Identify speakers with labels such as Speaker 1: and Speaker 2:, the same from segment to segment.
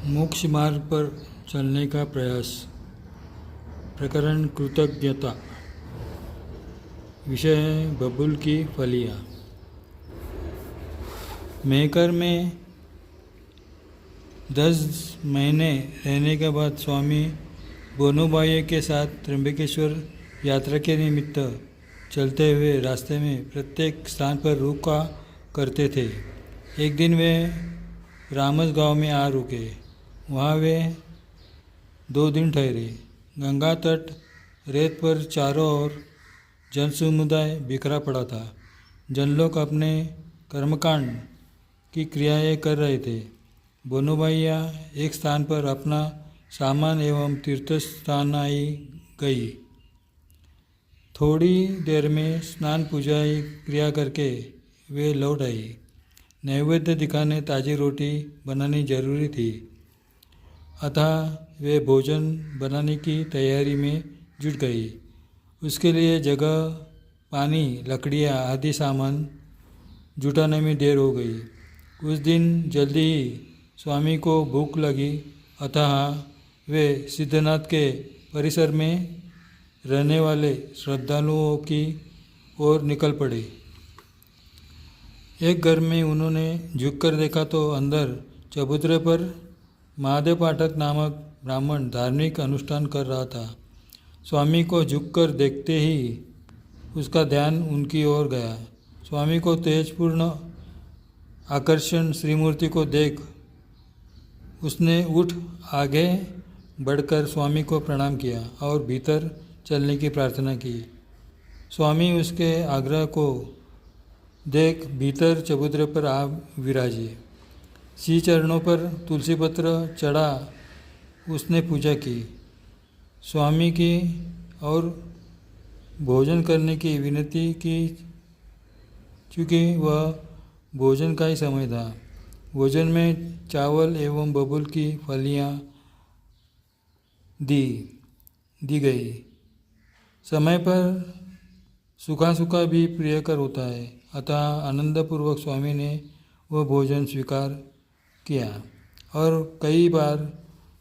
Speaker 1: मोक्ष मार्ग पर चलने का प्रयास। प्रकरण कृतज्ञता। विषय है बबूल की फलियाँ। मेहकर में 10 महीने रहने के बाद स्वामी बोनुबाई के साथ त्र्यंबकेश्वर यात्रा के निमित्त चलते हुए रास्ते में प्रत्येक स्थान पर रुका करते थे। एक दिन वे रामस गांव में आ रुके। वहाँ वे 2 दिन ठहरे। गंगा तट रेत पर चारों ओर जन समुदाय बिखरा पड़ा था। जन लोग अपने कर्मकांड की क्रियाएं कर रहे थे। बोनुबाइया एक स्थान पर अपना सामान एवं तीर्थ स्थान आई गई। थोड़ी देर में स्नान पूजा क्रिया करके वे लौट आई। नैवेद्य दिखाने ताज़ी रोटी बनानी जरूरी थी, अतः वे भोजन बनाने की तैयारी में जुट गई। उसके लिए जगह, पानी, लकड़ियाँ आदि सामान जुटाने में देर हो गई। उस दिन जल्दी ही स्वामी को भूख लगी, अतः वे सिद्धनाथ के परिसर में रहने वाले श्रद्धालुओं की ओर निकल पड़े। एक घर में उन्होंने झुककर देखा तो अंदर चबूतरे पर महादेव पाठक नामक ब्राह्मण धार्मिक अनुष्ठान कर रहा था। स्वामी को झुककर देखते ही उसका ध्यान उनकी ओर गया। स्वामी को तेजपूर्ण आकर्षण श्रीमूर्ति को देख उसने उठ आगे बढ़कर स्वामी को प्रणाम किया और भीतर चलने की प्रार्थना की। स्वामी उसके आग्रह को देख भीतर चबूतरे पर आ विराजे। श्री चरणों पर तुलसी पत्र चढ़ा उसने पूजा की। स्वामी की और भोजन करने की विनती की, चूँकि वह भोजन का ही समय था। भोजन में चावल एवं बबूल की फलियाँ दी गई। समय पर सूखा सूखा भी प्रियकर होता है, अतः आनंदपूर्वक स्वामी ने वह भोजन स्वीकार किया और कई बार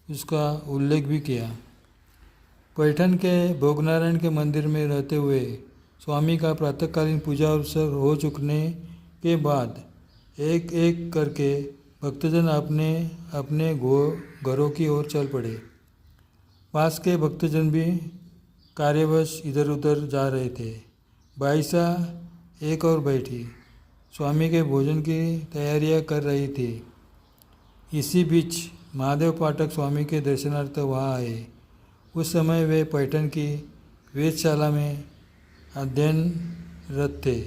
Speaker 1: उसका उल्लेख भी किया। पैठन के भोगनारायण के मंदिर में रहते हुए स्वामी का प्रातःकालीन पूजा अवसर हो चुकने के बाद एक एक करके भक्तजन अपने अपने घरों की ओर चल पड़े। पास के भक्तजन भी कार्यवश इधर उधर जा रहे थे। बाईसा एक और बैठी स्वामी के भोजन की तैयारियां कर रही थी। इसी बीच महादेव पाठक स्वामी के दर्शनार्थ वहाँ आए। उस समय वे पैठन की वेधशाला में अध्ययनरत थे।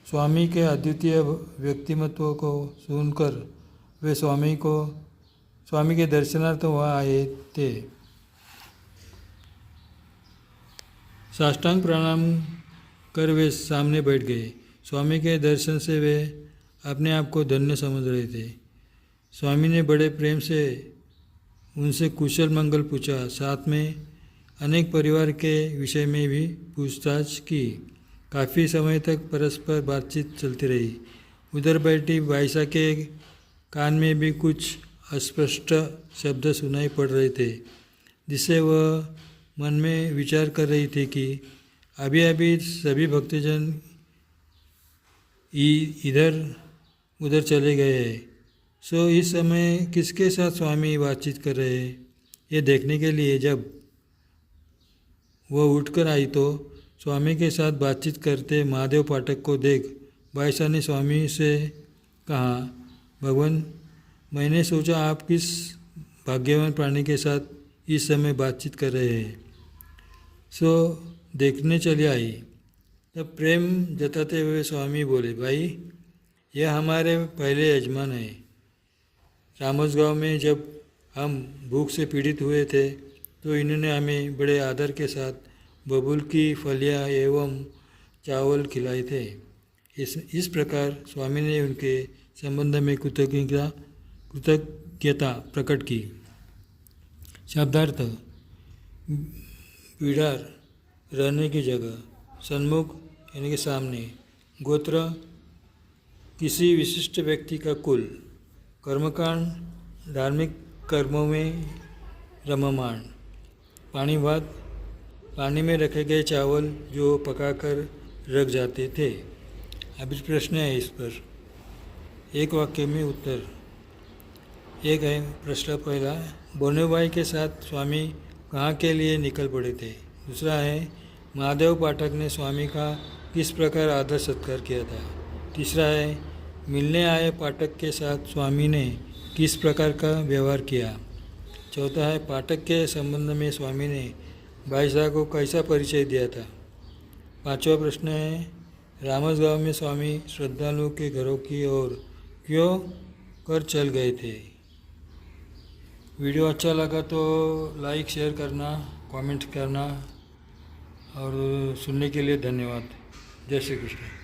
Speaker 1: स्वामी के अद्वितीय व्यक्तिमत्व को सुनकर वे स्वामी के दर्शनार्थ वहाँ आए थे। साष्टांग प्रणाम कर वे सामने बैठ गए। स्वामी के दर्शन से वे अपने आप को धन्य समझ रहे थे। स्वामी ने बड़े प्रेम से उनसे कुशल मंगल पूछा, साथ में अनेक परिवार के विषय में भी पूछताछ की। काफ़ी समय तक परस्पर बातचीत चलती रही। उधर बैठी बाईसा के कान में भी कुछ अस्पष्ट शब्द सुनाई पड़ रहे थे, जिससे वह मन में विचार कर रही थी कि अभी अभी सभी भक्तजन इधर उधर चले गए हैं, सो इस समय किसके साथ स्वामी बातचीत कर रहे हैं, ये देखने के लिए जब वह उठकर आई तो स्वामी के साथ बातचीत करते महादेव पाठक को देख बाईसा ने स्वामी से कहा, भगवान, मैंने सोचा आप किस भाग्यवान प्राणी के साथ इस समय बातचीत कर रहे हैं, सो देखने चली आई। तब प्रेम जताते हुए स्वामी बोले, भाई, यह हमारे पहले यजमान हैं। रामस गांव में जब हम भूख से पीड़ित हुए थे तो इन्होंने हमें बड़े आदर के साथ बबूल की फलियाँ एवं चावल खिलाए थे। इस प्रकार स्वामी ने उनके संबंध में कृतज्ञता प्रकट की। शब्दार्थ: पीढ़ार, रहने की जगह। सन्मुख यानी कि सामने। गोत्र, किसी विशिष्ट व्यक्ति का कुल। कर्मकांड, धार्मिक कर्मों में रममाण। पानी भात, पानी में रखे गए चावल जो पकाकर रख जाते थे। अभी प्रश्न है इस पर, एक वाक्य में उत्तर। एक है प्रश्न पहला, बोनेबाई के साथ स्वामी कहाँ के लिए निकल पड़े थे। दूसरा है, महादेव पाठक ने स्वामी का किस प्रकार आदर सत्कार किया था। तीसरा है, मिलने आए पाठक के साथ स्वामी ने किस प्रकार का व्यवहार किया। चौथा है, पाठक के संबंध में स्वामी ने भाईसाहब को कैसा परिचय दिया था। पांचवा प्रश्न है, रामसगांव में स्वामी श्रद्धालुओं के घरों की ओर क्यों कर चल गए थे। वीडियो अच्छा लगा तो लाइक शेयर करना, कमेंट करना और सुनने के लिए धन्यवाद। जय श्री कृष्ण।